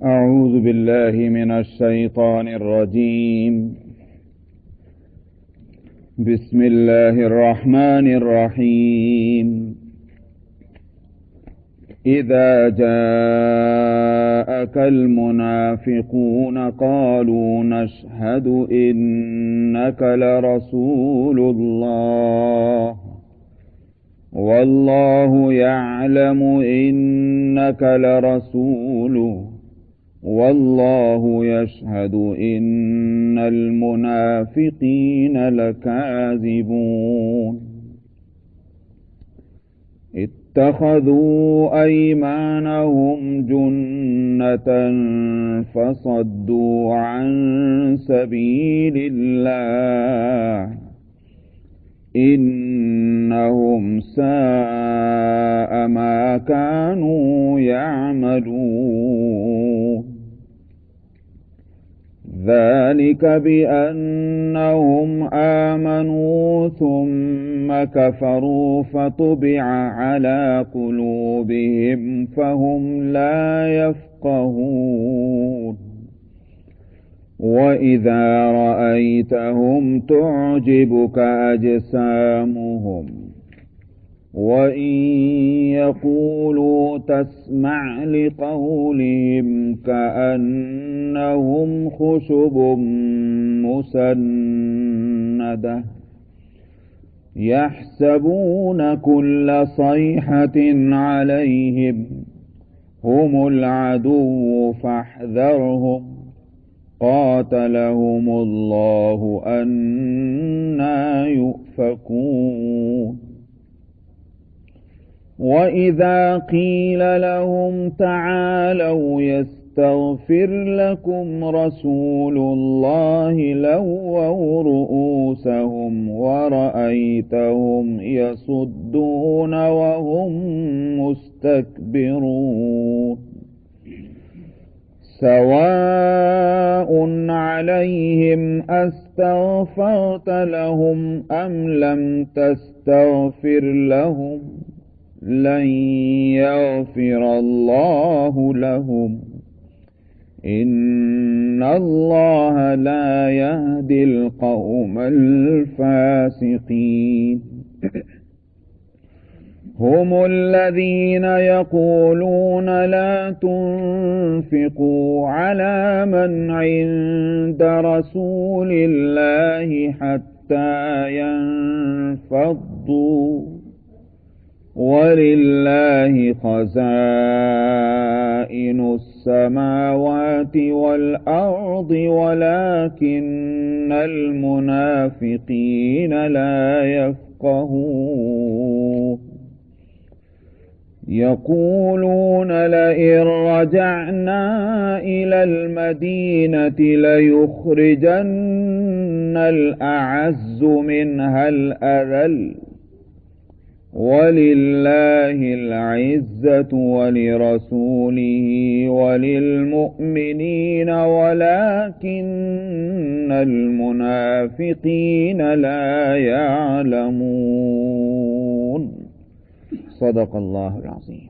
أعوذ بالله من الشيطان الرجيم. بسم الله الرحمن الرحيم. إذا جاءك المنافقون قالوا نشهد إنك لرسول الله والله يعلم إنك لرسوله والله يشهد إن المنافقين لكاذبون. اتخذوا أيمانهم جنة فصدوا عن سبيل الله إنهم ساء ما كانوا يعملون. ذلك بأنهم آمنوا ثم كفروا فطبع على قلوبهم فهم لا يفقهون. وإذا رأيتهم تعجبك أجسامهم وإن يقولوا تسمع لقولهم كأنهم خشب مسندة يحسبون كل صيحة عليهم هم العدو فاحذرهم قاتلهم الله أنى يؤفكون. وإذا قيل لهم تعالوا يستغفر لكم رسول الله لووا رؤوسهم ورأيتهم يصدون وهم مستكبرون. سواء عليهم أستغفرت لهم أم لم تستغفر لهم لن يغفر الله لهم إن الله لا يهدي القوم الفاسقين. هم الذين يقولون لا تنفقوا على من عند رسول الله حتى ينفضوا ولله خزائن السماوات والأرض ولكن المنافقين لا يفقهون. يقولون لئن رجعنا إلى المدينة ليخرجن الأعز منها الأذل ولله العزة ولرسوله وللمؤمنين ولكن المنافقين لا يعلمون. صدق الله العظيم.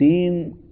3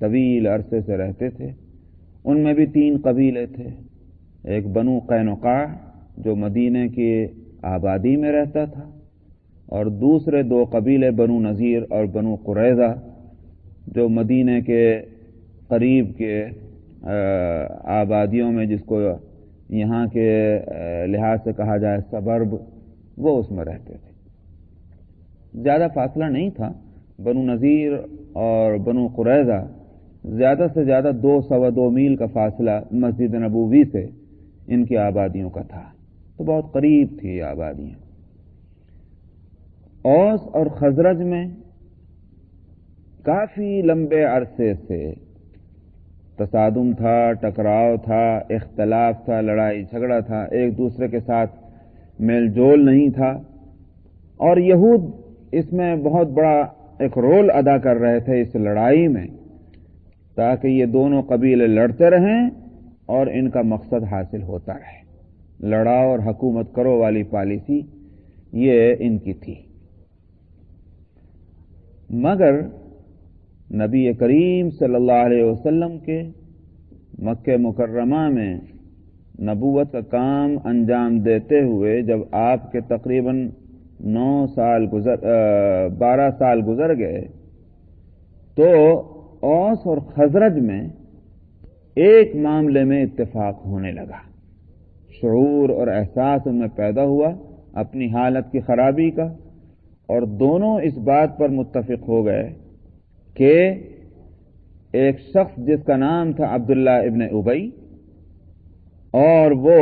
طویل عرصے سے رہتے تھے۔ ان میں بھی 3 قبیلے تھے، ایک بنو قینقاع جو مدینہ کی آبادی میں رہتا تھا، اور دوسرے 2 قبیلے بنو نذیر اور بنو قریظہ جو مدینہ کے قریب کے آبادیوں میں، جس کو یہاں کے لحاظ سے کہا جائے سبرب، وہ اس میں رہتے تھے۔ زیادہ فاصلہ نہیں تھا، بنو نذیر اور بنو قریظہ زیادہ سے زیادہ 2 میل کا فاصلہ مسجد نبوی سے ان کی آبادیوں کا تھا، تو بہت قریب تھی یہ آبادیاں۔ اوس اور خزرج میں کافی لمبے عرصے سے تصادم تھا، ٹکراؤ تھا، اختلاف تھا، لڑائی جھگڑا تھا، ایک دوسرے کے ساتھ میل جول نہیں تھا، اور یہود اس میں بہت بڑا ایک رول ادا کر رہے تھے اس لڑائی میں، تاکہ یہ دونوں قبیلے لڑتے رہیں اور ان کا مقصد حاصل ہوتا رہے۔ لڑاؤ اور حکومت کرو والی پالیسی یہ ان کی تھی۔ مگر نبی کریم صلی اللہ علیہ وسلم کے مکہ مکرمہ میں نبوت کا کام انجام دیتے ہوئے جب آپ کے تقریباً 12 سال گزر گئے، تو اوس اور خزرج میں ایک معاملے میں اتفاق ہونے لگا، شعور اور احساس ان میں پیدا ہوا اپنی حالت کی خرابی کا، اور دونوں اس بات پر متفق ہو گئے کہ ایک شخص جس کا نام تھا عبداللہ ابن ابی، اور وہ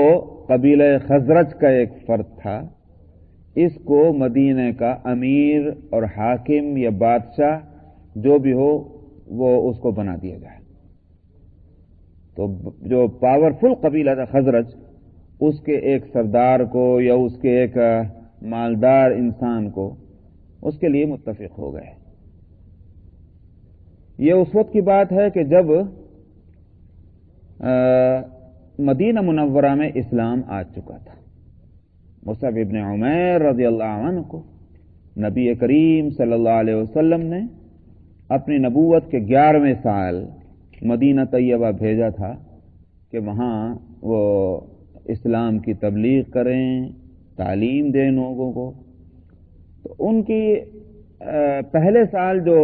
قبیلہ خزرج کا ایک فرد تھا، اس کو مدینہ کا امیر اور حاکم یا بادشاہ جو بھی ہو وہ اس کو بنا دیا جائے۔ تو جو پاورفل قبیلہ تھا خزرج، اس کے ایک سردار کو یا اس کے ایک مالدار انسان کو اس کے لیے متفق ہو گئے۔ یہ اس وقت کی بات ہے کہ جب مدینہ منورہ میں اسلام آ چکا تھا۔ مصعب ابن عمیر رضی اللہ عنہ کو نبی کریم صلی اللہ علیہ وسلم نے اپنی نبوت کے 11ویں سال مدینہ طیبہ بھیجا تھا کہ وہاں وہ اسلام کی تبلیغ کریں، تعلیم دیں لوگوں کو۔ تو ان کی پہلے سال جو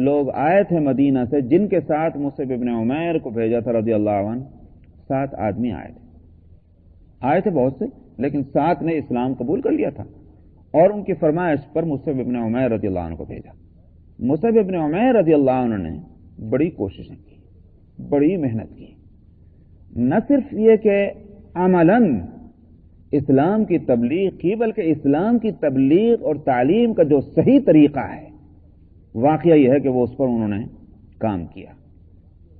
لوگ آئے تھے مدینہ سے، جن کے ساتھ مصعب ابن عمیر کو بھیجا تھا رضی اللہ عنہ، 7 آدمی آئے تھے بہت سے، لیکن 7 نے اسلام قبول کر لیا تھا، اور ان کی فرمائش پر مصعب ابن عمیر رضی اللہ عنہ کو بھیجا۔ مصعب ابن عمیر رضی اللہ عنہ نے بڑی کوششیں کی، بڑی محنت کی، نہ صرف یہ کہ عملاً اسلام کی تبلیغ کی، بلکہ اسلام کی تبلیغ اور تعلیم کا جو صحیح طریقہ ہے، واقعہ یہ ہے کہ وہ اس پر انہوں نے کام کیا۔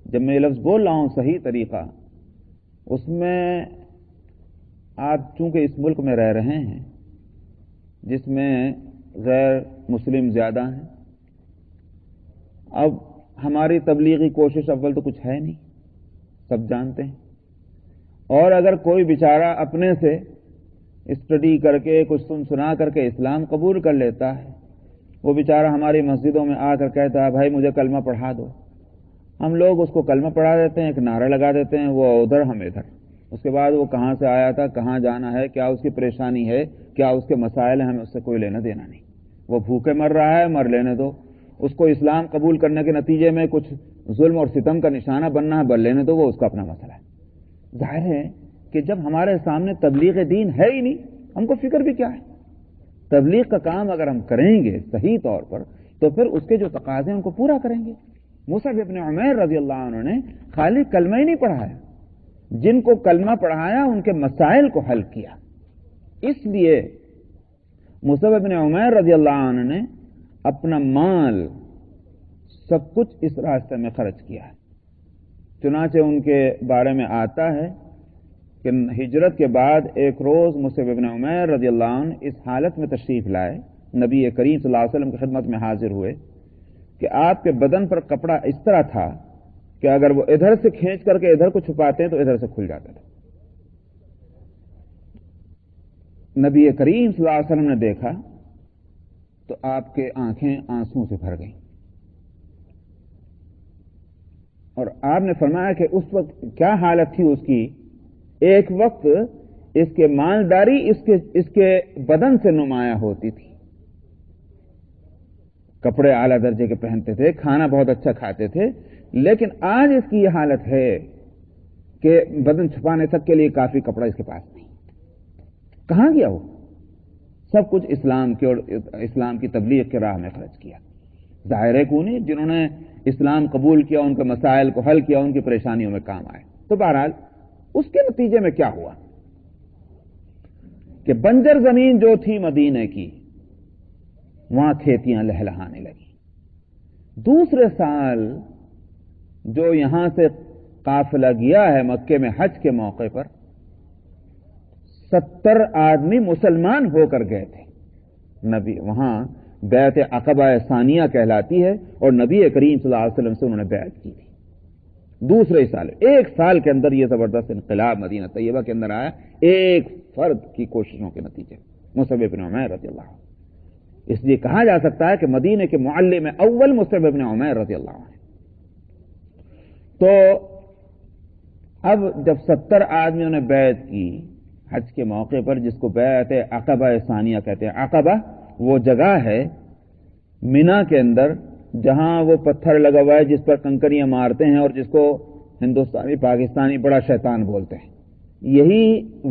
جب میں یہ لفظ بول رہا ہوں صحیح طریقہ، اس میں آپ چونکہ اس ملک میں رہ رہے ہیں جس میں غیر مسلم زیادہ ہیں، اب ہماری تبلیغی کوشش اول تو کچھ ہے نہیں، سب جانتے ہیں، اور اگر کوئی بیچارہ اپنے سے اسٹڈی کر کے کچھ سنا کر کے اسلام قبول کر لیتا ہے، وہ بیچارہ ہماری مسجدوں میں آ کر کہتا ہے بھائی مجھے کلمہ پڑھا دو، ہم لوگ اس کو کلمہ پڑھا دیتے ہیں، ایک نعرہ لگا دیتے ہیں، وہ ادھر ہم ادھر، اس کے بعد وہ کہاں سے آیا تھا، کہاں جانا ہے، کیا اس کی پریشانی ہے، کیا اس کے مسائل ہیں، ہمیں اس سے کوئی لینا دینا نہیں۔ وہ بھوکے مر رہا ہے، مر لینے دو، اس کو اسلام قبول کرنے کے نتیجے میں کچھ ظلم اور ستم کا نشانہ بننا ہے، بن لینے دو، وہ اس کا اپنا مسئلہ ہے۔ ظاہر ہے کہ جب ہمارے سامنے تبلیغ دین ہے ہی نہیں، ہم کو فکر بھی کیا ہے؟ تبلیغ کا کام اگر ہم کریں گے صحیح طور پر تو پھر اس کے جو تقاضے ہیں ان کو پورا کریں گے۔ مصعب ابن عمیر رضی اللہ عنہ نے خالی کلمہ ہی نہیں پڑھایا، جن کو کلمہ پڑھایا ان کے مسائل کو حل کیا۔ اس لیے مصعب ابن عمیر رضی اللہ عنہ نے اپنا مال سب کچھ اس راستے میں خرچ کیا ہے۔ چنانچہ ان کے بارے میں آتا ہے کہ ہجرت کے بعد ایک روز مصعب ابن عمیر رضی اللہ عنہ اس حالت میں تشریف لائے، نبی کریم صلی اللہ علیہ وسلم کی خدمت میں حاضر ہوئے کہ آپ کے بدن پر کپڑا اس طرح تھا کہ اگر وہ ادھر سے کھینچ کر کے ادھر کو چھپاتے ہیں تو ادھر سے کھل جاتا تھا۔ نبی کریم صلی اللہ علیہ وسلم نے دیکھا تو آپ کے آنکھیں آنسوں سے بھر گئیں۔ اور آپ نے فرمایا کہ اس وقت کیا حالت تھی اس کی، ایک وقت اس کے مالداری اس کے بدن سے نمایاں ہوتی تھی، کپڑے اعلیٰ درجے کے پہنتے تھے، کھانا بہت اچھا کھاتے تھے، لیکن آج اس کی یہ حالت ہے کہ بدن چھپانے تک کے لیے کافی کپڑا اس کے پاس نہیں۔ کہاں گیا وہ؟ سب کچھ اسلام کی تبلیغ کے راہ میں خرچ کیا۔ ظاہر ہے کونی جنہوں نے اسلام قبول کیا، ان کے مسائل کو حل کیا، ان کی پریشانیوں میں کام آئے۔ تو بہرحال اس کے نتیجے میں کیا ہوا کہ بنجر زمین جو تھی مدینے کی، وہاں کھیتیاں لہلہانے لگی۔ دوسرے سال جو یہاں سے قافلہ گیا ہے مکے میں حج کے موقع پر، 70 آدمی مسلمان ہو کر گئے تھے۔ نبی وہاں بیعت عقبہ ثانیہ کہلاتی ہے، اور نبی کریم صلی اللہ علیہ وسلم سے انہوں نے بیعت کی تھی۔ دوسرے سال، ایک سال کے اندر یہ زبردست انقلاب مدینہ طیبہ کے اندر آیا، ایک فرد کی کوششوں کے نتیجے، مصعب بن عمیر رضی اللہ عنہ۔ اس لیے کہا جا سکتا ہے کہ مدینے کے معلم اول مصعب بن عمیر رضی اللہ عنہ۔ تو اب جب 70 آدمیوں نے بیعت کی حج کے موقع پر، جس کو بیعت عقبہ ثانیہ کہتے ہیں۔ عقبہ وہ جگہ ہے مینا کے اندر جہاں وہ پتھر لگا ہوا ہے جس پر کنکریاں مارتے ہیں، اور جس کو ہندوستانی پاکستانی بڑا شیطان بولتے ہیں۔ یہی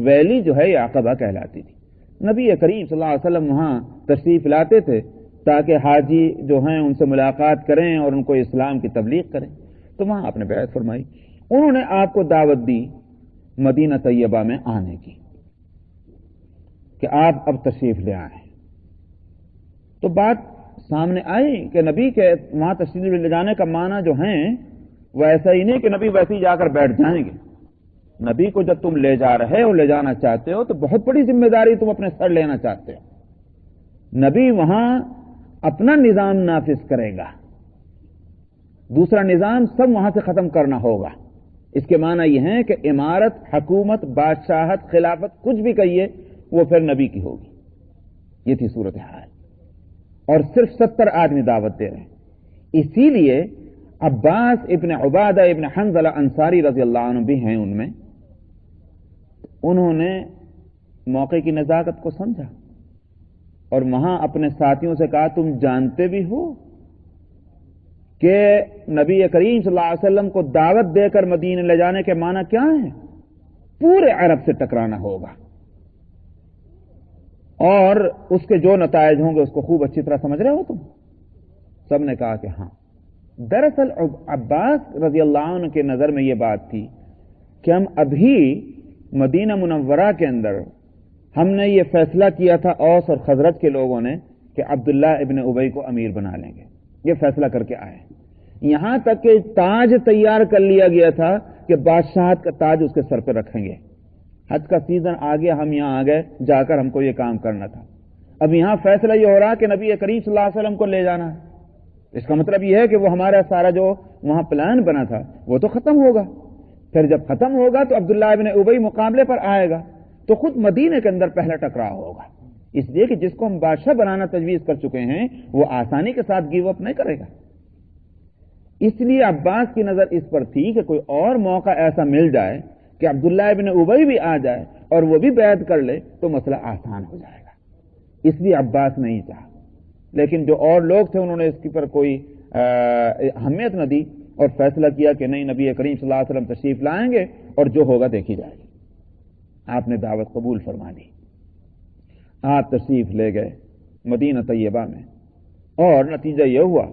ویلی جو ہے یہ عقبہ کہلاتی تھی۔ نبی کریم صلی اللہ علیہ وسلم وہاں تشریف لاتے تھے تاکہ حاجی جو ہیں ان سے ملاقات کریں اور ان کو اسلام کی تبلیغ کریں۔ تو وہاں آپ نے بیعت فرمائی، انہوں نے آپ کو دعوت دی مدینہ طیبہ میں آنے کی کہ آپ اب تشریف لے آئیں۔ تو بات سامنے آئی کہ نبی کے وہاں تشریف لے جانے کا معنی جو ہیں وہ ایسا ہی نہیں کہ نبی ویسے ہی جا کر بیٹھ جائیں گے۔ نبی کو جب تم لے جا رہے ہو، لے جانا چاہتے ہو، تو بہت بڑی ذمہ داری تم اپنے سر لینا چاہتے ہو۔ نبی وہاں اپنا نظام نافذ کرے گا، دوسرا نظام سب وہاں سے ختم کرنا ہوگا۔ اس کے معنی یہ ہیں کہ امارت، حکومت، بادشاہت، خلافت، کچھ بھی کہیے، وہ پھر نبی کی ہوگی۔ یہ تھی صورتحال، اور صرف 70 آدمی دعوت دے رہے ہیں۔ اسی لیے عباس ابن عبادہ ابن حنظلہ انصاری رضی اللہ عنہ بھی ہیں ان میں، انہوں نے موقع کی نزاکت کو سمجھا اور وہاں اپنے ساتھیوں سے کہا، تم جانتے بھی ہو کہ نبی کریم صلی اللہ علیہ وسلم کو دعوت دے کر مدینے لے جانے کے معنی کیا ہے؟ پورے عرب سے ٹکرانا ہوگا، اور اس کے جو نتائج ہوں گے اس کو خوب اچھی طرح سمجھ رہے ہو تم؟ سب نے کہا کہ ہاں۔ دراصل عباس رضی اللہ عنہ کے نظر میں یہ بات تھی کہ ہم ابھی مدینہ منورہ کے اندر ہم نے یہ فیصلہ کیا تھا، اوس اور خزرج کے لوگوں نے، کہ عبداللہ ابن ابی کو امیر بنا لیں گے، یہ فیصلہ کر کے آئے۔ یہاں تک کہ تاج تیار کر لیا گیا تھا کہ بادشاہت کا تاج اس کے سر پہ رکھیں گے۔ حج کا سیزن آ گیا، ہم یہاں آ گئے، جا کر ہم کو یہ کام کرنا تھا۔ اب یہاں فیصلہ یہ ہو رہا کہ نبی کریم صلی اللہ علیہ وسلم کو لے جانا ہے۔ اس کا مطلب یہ ہے کہ وہ ہمارا سارا جو وہاں پلان بنا تھا وہ تو ختم ہوگا۔ پھر جب ختم ہوگا تو عبداللہ ابن ابی مقابلے پر آئے گا، تو خود مدینے کے اندر پہلا ٹکراؤ ہوگا۔ اس لیے کہ جس کو ہم بادشاہ بنانا تجویز کر چکے ہیں وہ آسانی کے ساتھ گیو اپ نہیں کرے گا۔ اس لیے عباس کی نظر اس پر تھی کہ کوئی اور موقع ایسا مل جائے کہ عبداللہ ابن ابی بھی آ جائے اور وہ بھی بیعت کر لے تو مسئلہ آسان ہو جائے گا۔ اس لیے عباس نہیں چاہا، لیکن جو اور لوگ تھے انہوں نے اس کی پر کوئی اہمیت نہ دی اور فیصلہ کیا کہ نہیں، نبی کریم صلی اللہ علیہ وسلم تشریف لائیں گے اور جو ہوگا دیکھی جائے گی۔ آپ نے دعوت قبول فرما دی، آپ تشریف لے گئے مدینہ طیبہ میں، اور نتیجہ یہ ہوا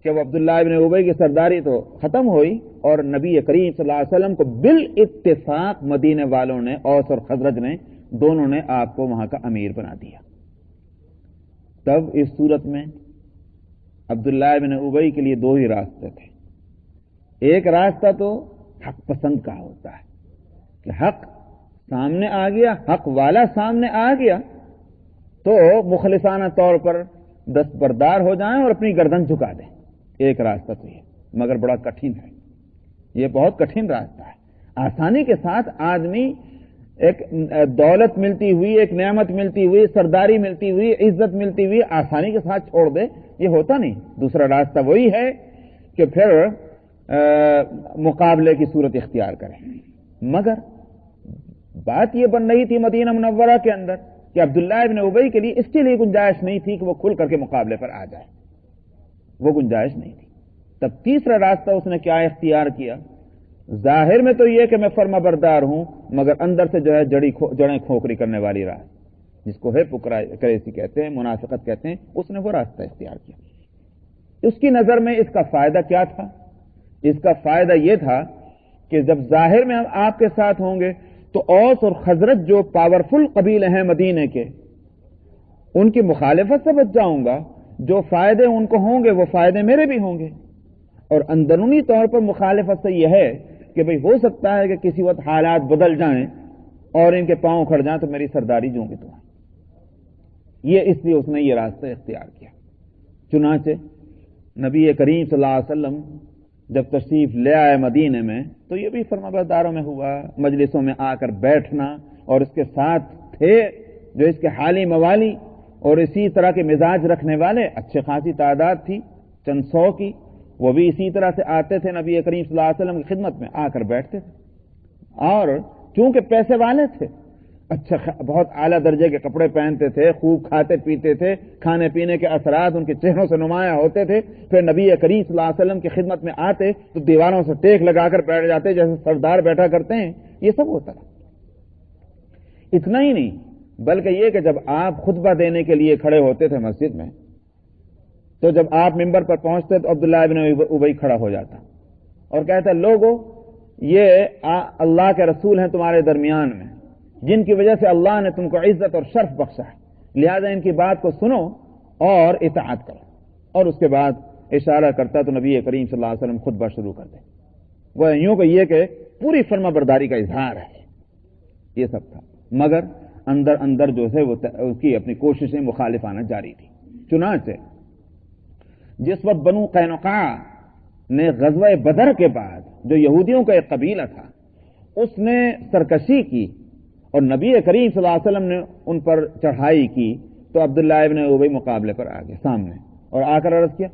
کہ وہ عبداللہ ابن ابی کی سرداری تو ختم ہوئی، اور نبی کریم صلی اللہ علیہ وسلم کو بالاتفاق مدینے والوں نے، اوس اور خزرج نے، دونوں نے آپ کو وہاں کا امیر بنا دیا۔ تب اس صورت میں عبداللہ ابن ابی کے لیے دو ہی راستے تھے۔ ایک راستہ تو حق پسند کا ہوتا ہے کہ حق سامنے آ گیا، حق والا سامنے آ گیا تو مخلصانہ طور پر دستبردار ہو جائیں اور اپنی گردن جھکا دیں۔ ایک راستہ تو یہ، مگر بڑا کٹھن ہے، یہ بہت کٹھن راستہ ہے۔ آسانی کے ساتھ آدمی ایک دولت ملتی ہوئی، ایک نعمت ملتی ہوئی، سرداری ملتی ہوئی، عزت ملتی ہوئی آسانی کے ساتھ چھوڑ دے، یہ ہوتا نہیں۔ دوسرا راستہ وہی ہے کہ پھر مقابلے کی صورت اختیار کریں، مگر بات یہ بن رہی تھی مدینہ منورہ کے اندر کہ عبداللہ ابن ابی کے لیے اس کے لیے گنجائش نہیں تھی کہ وہ کھل کر کے مقابلے پر آ جائے، وہ گنجائش نہیں تھی۔ تب تیسرا راستہ اس نے کیا اختیار کیا؟ ظاہر میں تو یہ کہ میں فرما بردار ہوں، مگر اندر سے جو ہے جڑیں کھوکھری کرنے والی راہ، جس کو ہپوکریسی کہتے ہیں، منافقت کہتے ہیں، اس نے وہ راستہ اختیار کیا۔ اس کی نظر میں اس کا فائدہ کیا تھا؟ اس کا فائدہ یہ تھا کہ جب ظاہر میں ہم آپ کے ساتھ ہوں گے تو اوس اور خزرج جو پاورفل قبیلے ہیں مدینے کے، ان کی مخالفت سے بچ جاؤں گا، جو فائدے ان کو ہوں گے وہ فائدے میرے بھی ہوں گے۔ اور اندرونی طور پر مخالفت سے یہ ہے کہ بھئی ہو سکتا ہے کہ کسی وقت حالات بدل جائیں اور ان کے پاؤں کھڑ جائیں تو میری سرداری جوں گی تمہیں، یہ اس لیے اس نے یہ راستہ اختیار کیا۔ چنانچہ نبی کریم صلی اللہ علیہ وسلم جب تشریف لے آئے مدینے میں تو یہ بھی فرمانبرداروں میں ہوا، مجلسوں میں آ کر بیٹھنا، اور اس کے ساتھ تھے جو اس کے حالی موالی اور اسی طرح کے مزاج رکھنے والے، اچھے خاصی تعداد تھی، چند سو کی، وہ بھی اسی طرح سے آتے تھے نبی کریم صلی اللہ علیہ وسلم کی خدمت میں آ کر بیٹھتے تھے، اور چونکہ پیسے والے تھے، اچھا بہت اعلیٰ درجے کے کپڑے پہنتے تھے، خوب کھاتے پیتے تھے، کھانے پینے کے اثرات ان کے چہروں سے نمایاں ہوتے تھے، پھر نبی کریم صلی اللہ علیہ وسلم کی خدمت میں آتے تو دیواروں سے ٹیک لگا کر بیٹھ جاتے جیسے سردار بیٹھا کرتے ہیں، یہ سب ہوتا تھا۔ اتنا ہی نہیں بلکہ یہ کہ جب آپ خطبہ دینے کے لیے کھڑے ہوتے تھے مسجد میں تو جب آپ ممبر پر پہنچتے تو عبداللہ ابن ابی کھڑا ہو جاتا اور کہتا، لوگو یہ اللہ کے رسول ہیں تمہارے درمیان میں، جن کی وجہ سے اللہ نے تم کو عزت اور شرف بخشا ہے، لہذا ان کی بات کو سنو اور اطاعت کرو۔ اور اس کے بعد اشارہ کرتا تو نبی کریم صلی اللہ علیہ وسلم خطبہ شروع کر دے۔ وہ یوں کہ یہ کہ پوری فرما برداری کا اظہار ہے، یہ سب تھا، مگر اندر اندر جو ہے وہ اس کی اپنی کوششیں مخالفانہ جاری تھی۔ چنانچہ جس وقت بنو قینقاع نے غزوہ بدر کے بعد جو یہودیوں کا ایک قبیلہ تھا اس نے سرکشی کی اور نبی کریم صلی اللہ علیہ وسلم نے ان پر چڑھائی کی تو عبداللہ ابن ابی مقابلے پر آ گئے سامنے اور آ کر عرض کیا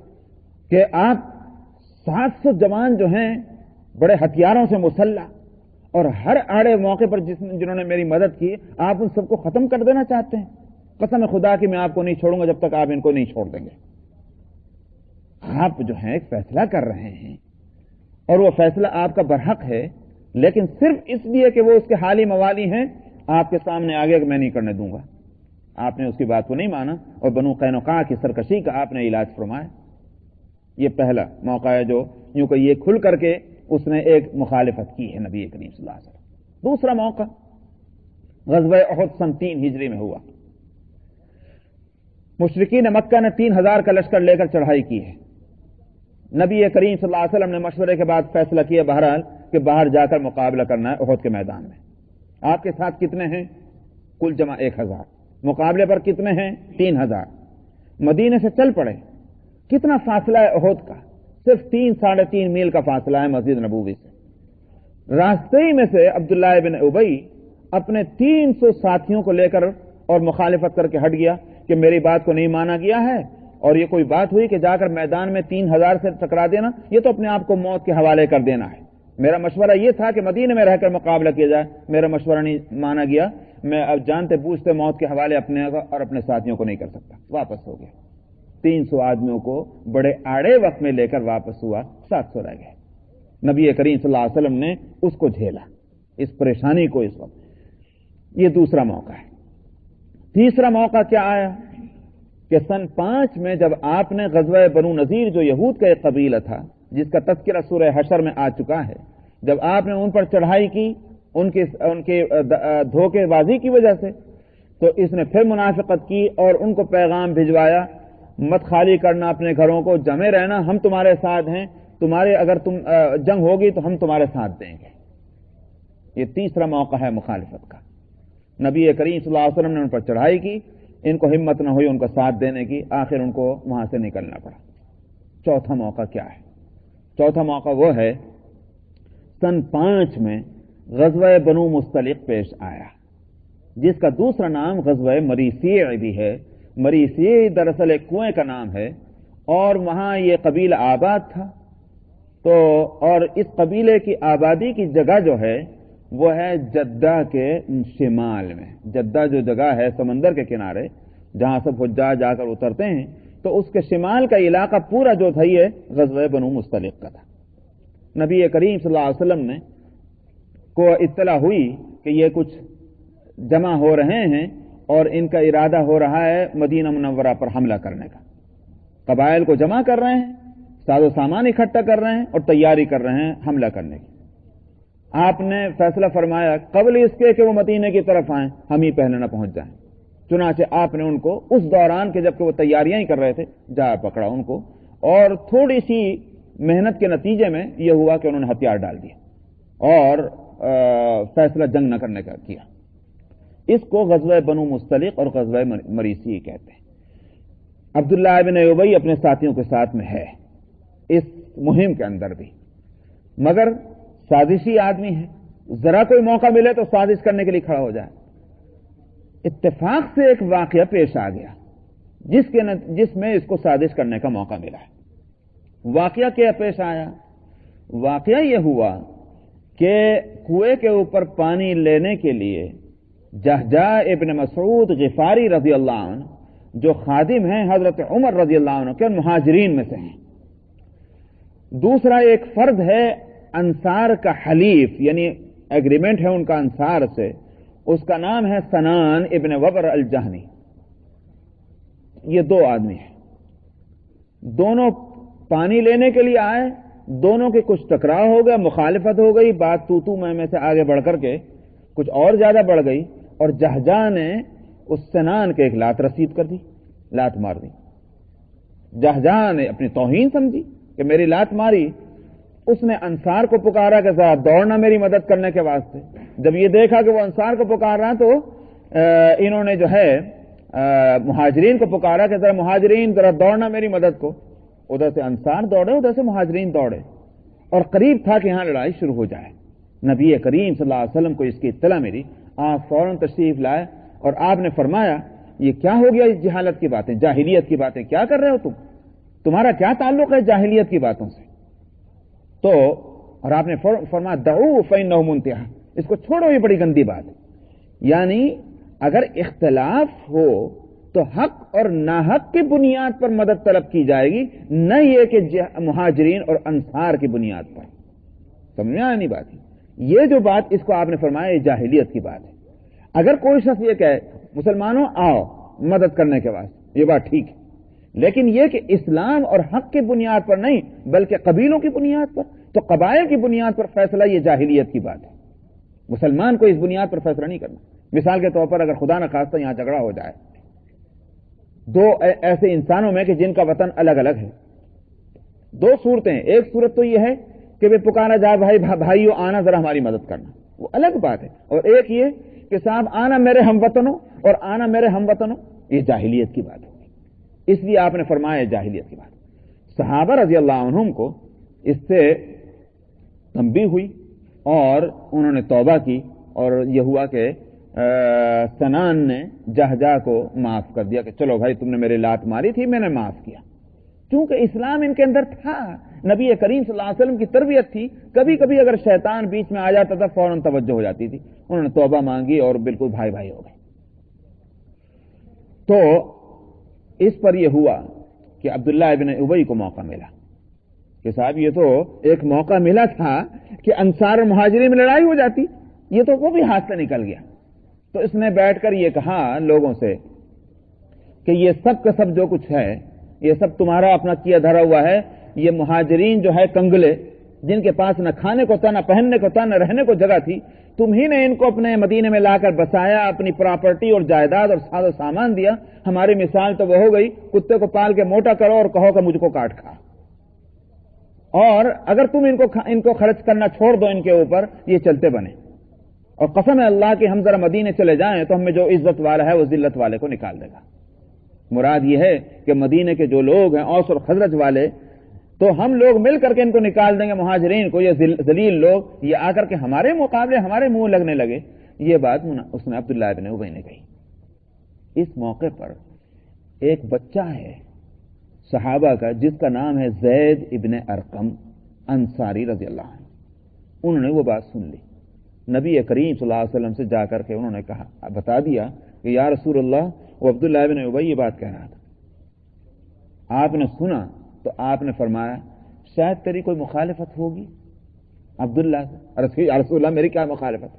کہ آپ 700 جوان جو ہیں بڑے ہتھیاروں سے مسلح اور ہر آڑے موقع پر جنہوں نے میری مدد کی، آپ ان سب کو ختم کر دینا چاہتے ہیں؟ قسم خدا کہ میں آپ کو نہیں چھوڑوں گا جب تک آپ ان کو نہیں چھوڑ دیں گے۔ آپ جو ہیں ایک فیصلہ کر رہے ہیں اور وہ فیصلہ آپ کا برحق ہے، لیکن صرف اس لیے کہ وہ اس کے حالی موالی ہیں آپ کے سامنے آگے کہ میں نہیں کرنے دوں گا۔ آپ نے اس کی بات کو نہیں مانا اور بنو قینقاع کی سرکشی کا آپ نے علاج فرمایا۔ یہ پہلا موقع ہے جو یوں کہ یہ کھل کر کے اس نے ایک مخالفت کی ہے نبی کریم صلی اللہ علیہ وسلم۔ دوسرا موقع غزوہ احد سن 3 ہجری میں ہوا۔ مشرکین مکہ نے 3000 کا لشکر لے کر چڑھائی کی ہے۔ نبی کریم صلی اللہ علیہ وسلم نے مشورے کے بعد فیصلہ کیا بہرحال کہ باہر جا کر مقابلہ کرنا ہے احد کے میدان میں۔ آپ کے ساتھ کتنے ہیں؟ کل جمع 1000۔ مقابلے پر کتنے ہیں؟ 3000۔ مدینے سے چل پڑے۔ کتنا فاصلہ ہے احد کا؟ صرف 3-3.5 میل کا فاصلہ ہے مسجد نبوی سے۔ راستے ہی میں سے عبداللہ ابن ابی اپنے 300 ساتھیوں کو لے کر اور مخالفت کر کے ہٹ گیا کہ میری بات کو نہیں مانا گیا ہے، اور یہ کوئی بات ہوئی کہ جا کر میدان میں 3000 سے ٹکرا دینا، یہ تو اپنے آپ کو موت کے حوالے کر دینا ہے۔ میرا مشورہ یہ تھا کہ مدینے میں رہ کر مقابلہ کیا جائے، میرا مشورہ نہیں مانا گیا، میں اب جانتے بوجھتے موت کے حوالے اپنے اور اپنے ساتھیوں کو نہیں کر سکتا۔ واپس ہو گیا۔ 300 آدمیوں کو بڑے آڑے وقت میں لے کر واپس ہوا، 700 رہ گئے۔ نبی کریم صلی اللہ علیہ وسلم نے اس کو جھیلا، اس پریشانی کو اس وقت۔ یہ دوسرا موقع ہے۔ تیسرا موقع کیا آیا کہ سن 5 میں جب آپ نے غزوہ بنو نذیر جو یہود کا ایک قبیلہ تھا جس کا تذکرہ سورہ حشر میں آ چکا ہے، جب آپ نے ان پر چڑھائی کی ان کے دھوکے بازی کی وجہ سے، تو اس نے پھر منافقت کی اور ان کو پیغام بھجوایا، مت خالی کرنا اپنے گھروں کو، جمے رہنا، ہم تمہارے ساتھ ہیں، تمہارے اگر تم جنگ ہوگی تو ہم تمہارے ساتھ دیں گے۔ یہ تیسرا موقع ہے مخالفت کا۔ نبی کریم صلی اللہ علیہ وسلم نے ان پر چڑھائی کی، ان کو ہمت نہ ہوئی ان کا ساتھ دینے کی، آخر ان کو وہاں سے نکلنا پڑا۔ چوتھا موقع کیا ہے؟ چوتھا موقع وہ ہے سن 5 میں غزوہ بنو مستلق پیش آیا، جس کا دوسرا نام غزوہ مریسیع بھی ہے۔ مریسیع دراصل ایک کنویں کا نام ہے اور وہاں یہ قبیلہ آباد تھا۔ تو اور اس قبیلے کی آبادی کی جگہ جو ہے وہ ہے جدہ کے شمال میں. جدہ جو جگہ ہے سمندر کے کنارے جہاں سب حجاج جا کر اترتے ہیں، تو اس کے شمال کا علاقہ پورا جو تھا یہ غزوہ بنو مصطلق کا تھا. نبی کریم صلی اللہ علیہ وسلم نے کو اطلاع ہوئی کہ یہ کچھ جمع ہو رہے ہیں اور ان کا ارادہ ہو رہا ہے مدینہ منورہ پر حملہ کرنے کا. قبائل کو جمع کر رہے ہیں، ساز و سامان اکٹھا کر رہے ہیں اور تیاری کر رہے ہیں حملہ کرنے کی. آپ نے فیصلہ فرمایا قبل اس کے کہ وہ مدینے کی طرف آئیں ہم ہی پہلے نہ پہنچ جائیں. چنانچہ آپ نے ان کو اس دوران کے جبکہ وہ تیاریاں ہی کر رہے تھے جا پکڑا ان کو، اور تھوڑی سی محنت کے نتیجے میں یہ ہوا کہ انہوں نے ہتھیار ڈال دیے اور فیصلہ جنگ نہ کرنے کا کیا. اس کو غزوہ بنو مصطلق اور غزوہ مریسی کہتے ہیں. عبداللہ ابن ابی اپنے ساتھیوں کے ساتھ میں ہے اس مہم کے اندر بھی، مگر سازشی آدمی ہے، ذرا کوئی موقع ملے تو سازش کرنے کے لیے کھڑا ہو جائے. اتفاق سے ایک واقعہ پیش آ گیا جس میں اس کو سازش کرنے کا موقع ملا ہے. واقعہ کیا پیش آیا؟ واقعہ یہ ہوا کہ کنویں کے اوپر پانی لینے کے لیے جہجہ ابن مسعود غفاری رضی اللہ عنہ جو خادم ہیں حضرت عمر رضی اللہ عنہ کے مہاجرین میں سے ہیں. دوسرا ایک فرد ہے انصار کا حلیف، یعنی ایگریمنٹ ہے ان کا انصار سے، اس کا نام ہے سنان ابن وبر الجہنی. یہ دو آدمی ہیں، دونوں پانی لینے کے لیے آئے، دونوں کے کچھ ٹکراؤ ہو گیا، مخالفت ہو گئی، بات تو میں سے آگے بڑھ کر کے کچھ اور زیادہ بڑھ گئی اور جہجہ نے اس سنان کے ایک لات رسید کر دی، لات مار دی. جہجہ نے اپنی توہین سمجھی کہ میری لات ماری. اس نے انصار کو پکارا کہ ذرا دوڑنا میری مدد کرنے کے واسطے. جب یہ دیکھا کہ وہ انصار کو پکار رہا تو انہوں نے جو ہے مہاجرین کو پکارا کہ ذرا مہاجرین ذرا دوڑنا میری مدد کو. ادھر سے انصار دوڑے، ادھر سے مہاجرین دوڑے اور قریب تھا کہ یہاں لڑائی شروع ہو جائے. نبی کریم صلی اللہ علیہ وسلم کو اس کی اطلاع ملی، آپ فوراً تشریف لائے اور آپ نے فرمایا یہ کیا ہو گیا، اس جہالت کی باتیں، جاہلیت کی باتیں کیا کر رہے ہو تمہارا کیا تعلق ہے جاہلیت کی باتوں سے؟ تو اور آپ نے فرمایا دعو فإنہ منتہا، اس کو چھوڑو، یہ بڑی گندی بات ہے. یعنی اگر اختلاف ہو تو حق اور ناحق کی بنیاد پر مدد طلب کی جائے گی، نہ یہ کہ مہاجرین اور انصار کی بنیاد پر. سمجھ میں آنے بات ہے یہ جو بات اس کو آپ نے فرمایا یہ جاہلیت کی بات ہے. اگر کوئی شخص یہ کہے مسلمانوں آؤ مدد کرنے کے واسطے، یہ بات ٹھیک ہے، لیکن یہ کہ اسلام اور حق کی بنیاد پر نہیں بلکہ قبیلوں کی بنیاد پر، تو قبائل کی بنیاد پر فیصلہ یہ جاہلیت کی بات ہے. مسلمان کو اس بنیاد پر فیصلہ نہیں کرنا. مثال کے طور پر اگر خدا نہ خواستہ یہاں جھگڑا ہو جائے دو ایسے انسانوں میں کہ جن کا وطن الگ الگ ہے، دو صورتیں. ایک صورت تو یہ ہے کہ وہ پکارا جائے بھائیو آنا ذرا ہماری مدد کرنا، وہ الگ بات ہے. اور ایک یہ کہ صاحب آنا میرے ہم وطنوں اور آنا میرے ہم وطنوں، یہ جاہلیت کی بات ہے. اس لیے آپ نے فرمایا جاہلیت کی بات. صحابہ رضی اللہ عنہم کو اس سے تنبیہ ہوئی اور انہوں نے توبہ کی اور یہ ہوا کہ سنان نے جہجہ کو معاف کر دیا کہ چلو بھائی تم نے میری لات ماری تھی میں نے معاف کیا. کیونکہ اسلام ان کے اندر تھا، نبی کریم صلی اللہ علیہ وسلم کی تربیت تھی. کبھی کبھی اگر شیطان بیچ میں آ جاتا تھا فوراً توجہ ہو جاتی تھی. انہوں نے توبہ مانگی اور بالکل بھائی بھائی ہو گئے. تو اس پر یہ ہوا کہ عبداللہ ابن ابی کو موقع ملا کہ صاحب یہ تو ایک موقع ملا تھا کہ انصار اور مہاجرین میں لڑائی ہو جاتی، یہ تو وہ بھی ہاتھ سے نکل گیا. تو اس نے بیٹھ کر یہ کہا لوگوں سے کہ یہ سب کا سب جو کچھ ہے یہ سب تمہارا اپنا کیا دھرا ہوا ہے. یہ مہاجرین جو ہے کنگلے جن کے پاس نہ کھانے کو تھا، نہ پہننے کو تھا، نہ رہنے کو جگہ تھی، تم ہی نے ان کو اپنے مدینے میں لا کر بسایا، اپنی پراپرٹی اور جائیداد اور ساز و سامان دیا. ہماری مثال تو وہ ہو گئی کتے کو پال کے موٹا کرو اور کہو کہ مجھ کو کاٹ کھا. اور اگر تم ان کو خرچ کرنا چھوڑ دو ان کے اوپر یہ چلتے بنے. اور قسم ہے اللہ کہ ہم ذرا مدینے چلے جائیں تو ہمیں جو عزت والا ہے وہ ذلت والے کو نکال دے گا. مراد یہ ہے کہ مدینے کے جو لوگ ہیں اوس اور خزرج والے تو ہم لوگ مل کر کے ان کو نکال دیں گے. مہاجرین کو یہ ذلیل لوگ یہ آ کر کے ہمارے مقابلے ہمارے منہ لگنے لگے. یہ بات اس نے عبداللہ ابن ابی نے کہی. اس موقع پر ایک بچہ ہے صحابہ کا جس کا نام ہے زید ابن ارقم. انصاری رضی اللہ عنہ، انہوں نے وہ بات سن لی، نبی کریم صلی اللہ علیہ وسلم سے جا کر کے انہوں نے کہا، بتا دیا کہ یا رسول اللہ وہ عبداللہ بن ابی یہ بات کہہ رہا تھا، آپ نے سنا تو آپ نے فرمایا شاید تیری کوئی مخالفت ہوگی عبداللہ سے، یا رسول اللہ میری کیا مخالفت؟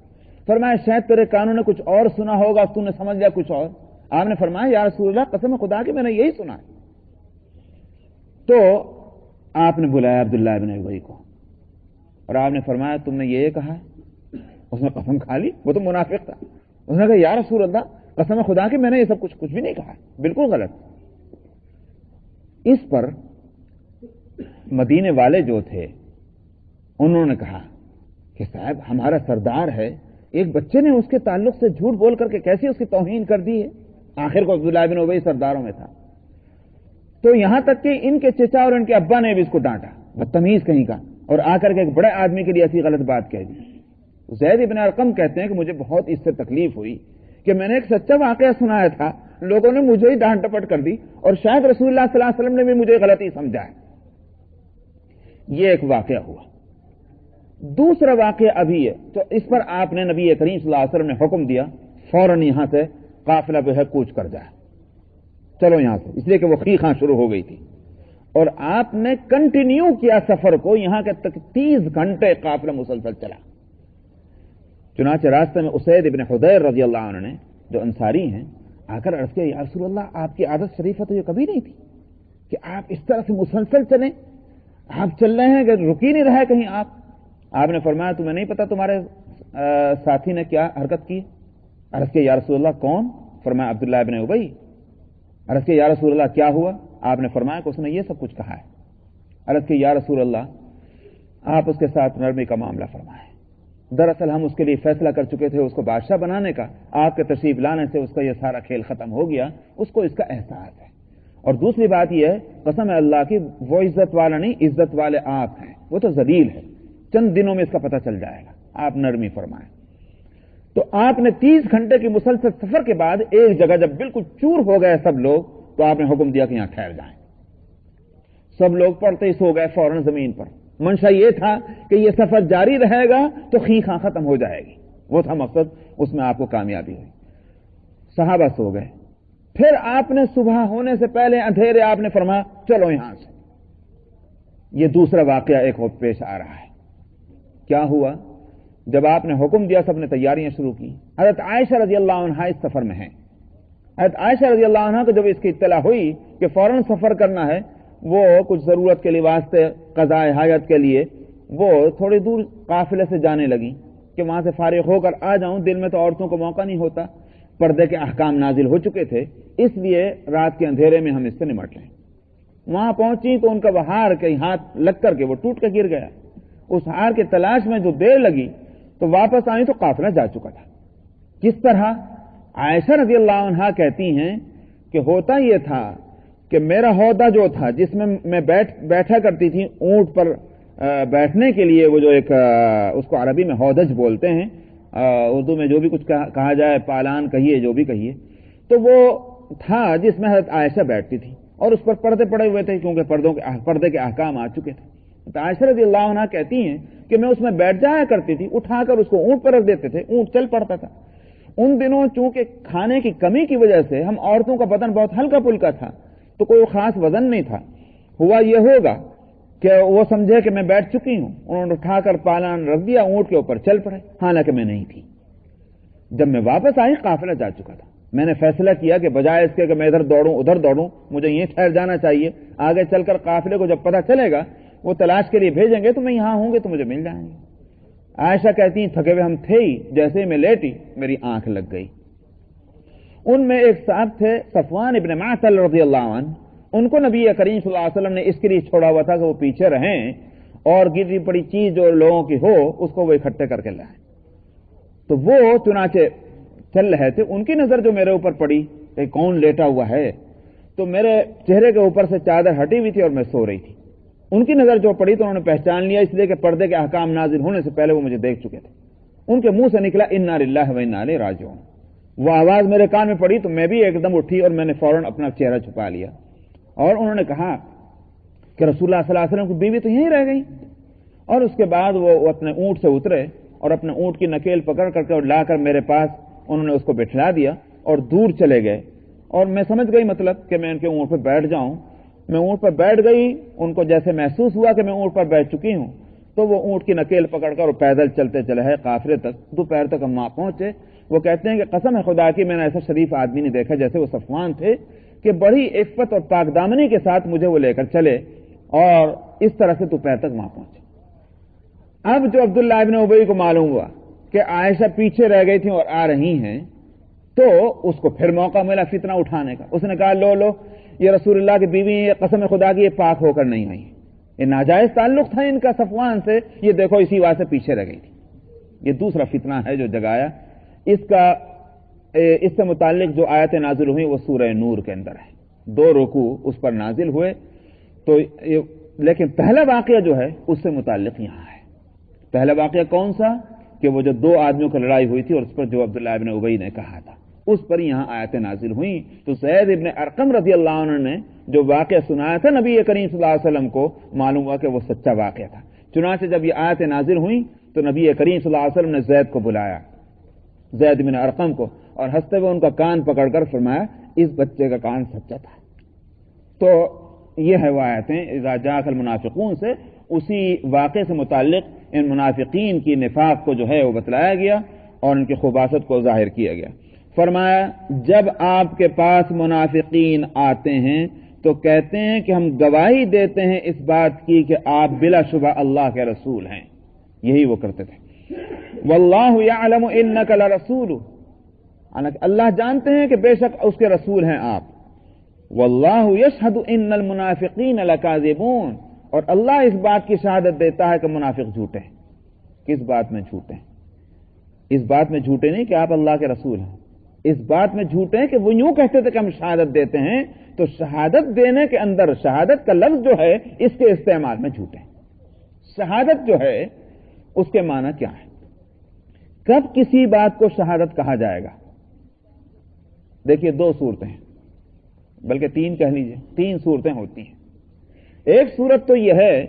فرمایا شاید تیرے کانوں نے کچھ اور سنا ہوگا، تو نے سمجھ لیا کچھ اور۔ آپ نے فرمایا یا رسول اللہ قسم خدا کی میں نے یہی سنا ہے۔ تو آپ نے بلایا عبداللہ بن ابی کو اور آپ نے فرمایا تم نے یہ کہا؟ اس نے قسم کھا لی، وہ تو منافق تھا، اس نے کہا یا رسول اللہ قسم خدا کی میں نے یہ سب کچھ بھی نہیں کہا، بالکل غلط۔ اس پر مدینے والے جو تھے انہوں نے کہا کہ صاحب ہمارا سردار ہے، ایک بچے نے اس کے تعلق سے جھوٹ بول کر کے کیسے اس کی توہین کر دی ہے؟ آخر کو عبداللہ بن ابی سرداروں میں تھا، تو یہاں تک کہ ان کے چچا اور ان کے ابا نے بھی اس کو ڈانٹا، بدتمیز کہیں کا، اور آ کر کے ایک بڑے آدمی کے لیے ایسی غلط بات کہہ دی۔ زید بن ارقم کہتے ہیں کہ مجھے بہت اس سے تکلیف ہوئی کہ میں نے ایک سچا واقعہ سنایا تھا، لوگوں نے مجھے ہی ڈانٹ ٹپٹ کر دی، اور شاید رسول اللہ صلی اللہ علیہ وسلم نے بھی مجھے غلطی سمجھا ہے۔ یہ ایک واقعہ ہوا۔ دوسرا واقعہ ابھی ہے، تو اس پر آپ نے نبی کریم صلی اللہ علیہ وسلم نے حکم دیا فوراً یہاں سے قافلہ جو ہے کوچ کر جائے، چلو یہاں سے، اس لیے کہ وہ خیخاں شروع ہو گئی تھی، اور آپ نے کنٹینیو کیا سفر کو، یہاں کے تک 30 گھنٹے قافلہ مسلسل چلا۔ چنانچہ راستے میں اسید ابن حضیر رضی اللہ عنہ نے جو انصاری ہیں آ کر عرض کیا یا رسول اللہ آپ کی عادت شریفہ تو یہ کبھی نہیں تھی کہ آپ اس طرح سے مسلسل چلیں، آپ چل رہے ہیں کہ رک ہی نہیں رہے کہیں آپ نے فرمایا تمہیں نہیں پتا تمہارے ساتھی نے کیا حرکت کی؟ عرض کیا یا رسول اللہ کون؟ فرمایا عبداللہ ابن ابی۔ عرض کیا یا رسول اللہ کیا ہوا؟ آپ نے فرمایا کہ اس نے یہ سب کچھ کہا ہے۔ عرض کیا یا رسول اللہ آپ اس کے ساتھ نرمی کا معاملہ فرمائیں، دراصل ہم اس کے لیے فیصلہ کر چکے تھے اس کو بادشاہ بنانے کا، آپ کے تشریف لانے سے اس کا یہ سارا کھیل ختم ہو گیا، اس کو اس کا احساس ہے، اور دوسری بات یہ ہے قسم ہے اللہ کی وہ عزت والا نہیں، عزت والے آپ ہیں، وہ تو ذلیل ہے، چند دنوں میں اس کا پتہ چل جائے گا، آپ نرمی فرمائیں۔ تو آپ نے 30 گھنٹے کی مسلسل سفر کے بعد ایک جگہ جب بالکل چور ہو گئے سب لوگ، تو آپ نے حکم دیا کہ یہاں ٹھہر جائیں۔ سب لوگ پڑتے ہی سو گئے فوراً زمین پر۔ منشا یہ تھا کہ یہ سفر جاری رہے گا تو خیخاں ختم ہو جائے گی، وہ تھا مقصد، اس میں آپ کو کامیابی ہوئی۔ صحابہ سو گئے، پھر آپ نے صبح ہونے سے پہلے اندھیرے آپ نے فرمایا چلو یہاں سے۔ یہ دوسرا واقعہ ایک اور پیش آ رہا ہے۔ کیا ہوا؟ جب آپ نے حکم دیا سب نے تیاریاں شروع کی۔ حضرت عائشہ رضی اللہ عنہا اس سفر میں ہیں۔ حضرت عائشہ رضی اللہ عنہا کو جب اس کی اطلاع ہوئی کہ فوراً سفر کرنا ہے، وہ کچھ ضرورت کے لیے واسطے قضاء حاجت کے لیے وہ تھوڑی دور قافلے سے جانے لگی کہ وہاں سے فارغ ہو کر آ جاؤں، دل میں تو عورتوں کو موقع نہیں ہوتا، پردے کے احکام نازل ہو چکے تھے، اس لیے رات کے اندھیرے میں ہم اس سے نمٹ لیں۔ وہاں پہنچی تو ان کا وہ ہار کہیں ہاتھ لگ کر کے وہ ٹوٹ کے گر گیا۔ اس ہار کے تلاش میں جو دیر لگی تو واپس آئی تو قافلہ جا چکا تھا۔ کس طرح؟ عائشہ رضی اللہ عنہا کہتی ہیں کہ ہوتا یہ تھا کہ میرا عہدہ جو تھا جس میں میں بیٹھا کرتی تھی اونٹ پر بیٹھنے کے لیے، وہ جو ایک اس کو عربی میں ہودج بولتے ہیں، اردو میں جو بھی کچھ کہا جائے، پالان کہیے جو بھی کہیے، تو وہ تھا جس میں حضرت عائشہ بیٹھتی تھی، اور اس پر پردے پڑے ہوئے تھے کیونکہ پردے کے احکام آ چکے تھے۔ تو عائشہ رضی اللہ عنہا کہتی ہیں کہ میں اس میں بیٹھ جایا کرتی تھی، اٹھا کر اس کو اونٹ پر رکھ دیتے تھے، اونٹ چل پڑتا تھا۔ ان دنوں چونکہ کھانے کی کمی کی وجہ سے ہم عورتوں کا بدن بہت ہلکا پھلکا تھا، تو کوئی خاص وزن نہیں تھا۔ ہوا یہ ہوگا کہ وہ سمجھے کہ میں بیٹھ چکی ہوں، انہوں نے اٹھا کر پالان رکھ دیا، اونٹ کے اوپر چل پڑے، حالانکہ میں نہیں تھی۔ جب میں واپس آئی قافلہ جا چکا تھا۔ میں نے فیصلہ کیا کہ بجائے اس کے کہ میں ادھر دوڑوں ادھر دوڑوں، مجھے یہیں ٹھہر جانا چاہیے، آگے چل کر قافلے کو جب پتہ چلے گا وہ تلاش کے لیے بھیجیں گے تو میں یہاں ہوں گے تو مجھے مل جائیں گے۔ عائشہ کہتی ہیں تھکے ہوئے ہم تھے ہی، جیسے ہی میں لیٹی میری آنکھ لگ گئی۔ ان میں ایک صاحب تھے صفوان ابن معطل رضی اللہ عنہ، ان کو نبی کریم صلی اللہ علیہ وسلم نے اس کے لیے چھوڑا ہوا تھا کہ وہ پیچھے رہیں اور گری پڑی چیز جو لوگوں کی ہو اس کو وہ اکٹھے کر کے لائیں۔ تو وہ چنانچہ چل رہے تھے، ان کی نظر جو میرے اوپر پڑی کہ کون لیٹا ہوا ہے، تو میرے چہرے کے اوپر سے چادر ہٹی ہوئی تھی اور میں سو رہی تھی۔ ان کی نظر جو پڑی تو انہوں نے پہچان لیا، اس لیے کہ پردے کے احکام نازل ہونے سے پہلے وہ مجھے دیکھ چکے تھے۔ ان کے منہ سے نکلا انا للہ و انا الیہ راجعون، وہ آواز میرے کان میں پڑی تو میں بھی ایک دم اٹھی اور میں نے فوراً اپنا چہرہ چھپا لیا، اور انہوں نے کہا کہ رسول اللہ صلی اللہ علیہ وسلم کی بیوی تو یہیں رہ گئی۔ اور اس کے بعد وہ اپنے اونٹ سے اترے اور اپنے اونٹ کی نکیل پکڑ کر کے اور لا کر میرے پاس انہوں نے اس کو بٹھلا دیا اور دور چلے گئے، اور میں سمجھ گئی مطلب کہ میں ان کے اونٹ پہ بیٹھ جاؤں۔ میں اونٹ پر بیٹھ گئی، ان کو جیسے محسوس ہوا کہ میں اونٹ پر بیٹھ چکی ہوں، تو وہ اونٹ کی نکیل پکڑ کر اور پیدل چلتے چلے ہے قافلے تک۔ دوپہر تک ہم وہاں پہنچے۔ وہ کہتے ہیں کہ قسم ہے خدا کی، میں نے ایسا شریف آدمی نہیں دیکھا جیسے وہ صفوان تھے، کہ بڑی عفت اور پاک دامنی کے ساتھ مجھے وہ لے کر چلے اور اس طرح سے دوپہر تک وہاں پہنچے۔ اب جو عبداللہ ابن ابی کو معلوم ہوا کہ عائشہ پیچھے رہ گئی تھی اور آ رہی ہیں، تو اس کو پھر موقع ملا فتنہ اٹھانے کا۔ اس نے کہا لو یہ رسول اللہ کی بیوی، یہ قسم خدا کی یہ پاک ہو کر نہیں آئی، یہ ناجائز تعلق تھا ان کا صفوان سے، یہ دیکھو اسی واسطے پیچھے رہ گئی تھی۔ یہ دوسرا فتنہ ہے جو جگایا۔ اس سے متعلق جو آیتیں نازل ہوئی وہ سورہ نور کے اندر ہے، 2 رکوع اس پر نازل ہوئے۔ تو لیکن پہلا واقعہ جو ہے اس سے متعلق یہاں ہے۔ پہلا واقعہ کون سا؟ کہ وہ جو 2 آدمیوں کی لڑائی ہوئی تھی اور اس پر جو عبداللہ ابن ابی نے کہا تھا، اس پر یہاں آیتیں نازل ہوئیں۔ تو زید ابن ارقم رضی اللہ عنہ نے جو واقعہ سنایا تھا نبی کریم صلی اللہ علیہ وسلم کو، معلوم ہوا کہ وہ سچا واقعہ تھا۔ چنانچہ جب یہ آیتیں نازل ہوئیں تو نبی کریم صلی اللہ علیہ وسلم نے زید کو بلایا، زید بن ارقم کو، اور ہنستے ہوئے ان کا کان پکڑ کر فرمایا اس بچے کا کان سچا تھا۔ تو یہ ہے وہ آیتیں اذا جاءک المنافقون سے، اسی واقعے سے متعلق ان منافقین کی نفاق کو جو ہے وہ بتلایا گیا اور ان کی خباثت کو ظاہر کیا گیا۔ فرمایا جب آپ کے پاس منافقین آتے ہیں تو کہتے ہیں کہ ہم گواہی دیتے ہیں اس بات کی کہ آپ بلا شبہ اللہ کے رسول ہیں۔ یہی وہ کرتے تھے۔ واللہ یعلم انک لرسول، اللہ جانتے ہیں کہ بے شک اس کے رسول ہیں آپ۔ واللہ یشہد ان المنافقین لکاذبون، اور اللہ اس بات کی شہادت دیتا ہے کہ منافق جھوٹے ہیں۔ کس بات میں جھوٹے ہیں؟ اس بات میں جھوٹے نہیں کہ آپ اللہ کے رسول ہیں، اس بات میں جھوٹے ہیں کہ وہ یوں کہتے تھے کہ ہم شہادت دیتے ہیں، تو شہادت دینے کے اندر شہادت کا لفظ جو ہے اس کے استعمال میں جھوٹے ہیں۔ شہادت جو ہے اس کے معنی کیا ہے؟ کب کسی بات کو شہادت کہا جائے گا؟ دیکھیے 2 صورتیں ہیں، بلکہ 3 کہہ لیجئے، 3 صورتیں ہوتی ہیں۔ ایک صورت تو یہ ہے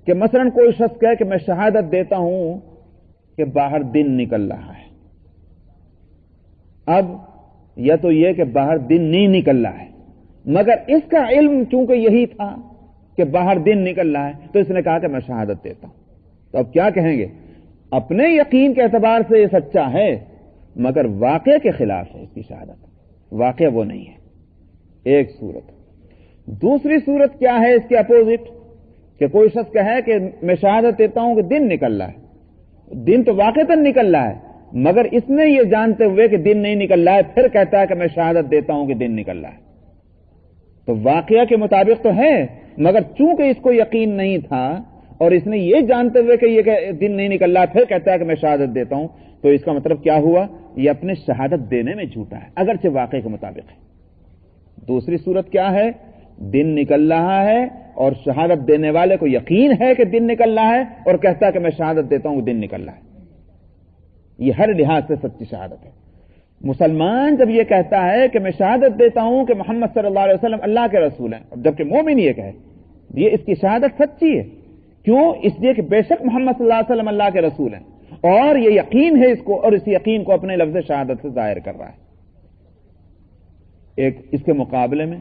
کہ مثلا کوئی شخص کہے کہ میں شہادت دیتا ہوں کہ باہر دن نکل رہا ہے۔ اب یا تو یہ کہ باہر دن نہیں نکل رہا ہے، مگر اس کا علم چونکہ یہی تھا کہ باہر دن نکل رہا ہے تو اس نے کہا کہ میں شہادت دیتا ہوں۔ تو اب کیا کہیں گے؟ اپنے یقین کے اعتبار سے یہ سچا ہے، مگر واقعے کے خلاف ہے اس کی شہادت، واقعہ وہ نہیں ہے۔ ایک صورت۔ دوسری صورت کیا ہے اس کے اپوزٹ؟ کہ کوئی شخص کہے کہ میں شہادت دیتا ہوں کہ دن نکل رہا ہے، دن تو واقعتاً نکل رہا ہے، مگر اس نے یہ جانتے ہوئے کہ دن نہیں نکل رہا ہے پھر کہتا ہے کہ میں شہادت دیتا ہوں کہ دن نکل رہا ہے۔ تو واقعہ کے مطابق تو ہے، مگر چونکہ اس کو یقین نہیں تھا اور اس نے یہ جانتے ہوئے کہ یہ دن نہیں نکل رہا پھر کہتا ہے کہ میں شہادت دیتا ہوں، تو اس کا مطلب کیا ہوا؟ یہ اپنے شہادت دینے میں جھوٹا ہے، اگرچہ واقعے کے مطابق ہے۔ دوسری صورت کیا ہے؟ دن نکل رہا ہے اور شہادت دینے والے کو یقین ہے کہ دن نکل رہا ہے اور کہتا ہے کہ میں شہادت دیتا ہوں دن نکل رہا ہے۔ یہ ہر لحاظ سے سچی شہادت ہے۔ مسلمان جب یہ کہتا ہے کہ میں شہادت دیتا ہوں کہ محمد صلی اللہ علیہ وسلم اللہ کے رسول ہیں، جبکہ مومن یہ کہے، یہ اس کی شہادت سچی ہے۔ کیوں؟ اس لیے کہ بے شک محمد صلی اللہ علیہ وسلم اللہ کے رسول ہیں، اور یہ یقین ہے اس کو، اور اس یقین کو اپنے لفظ شہادت سے ظاہر کر رہا ہے۔ ایک اس کے مقابلے میں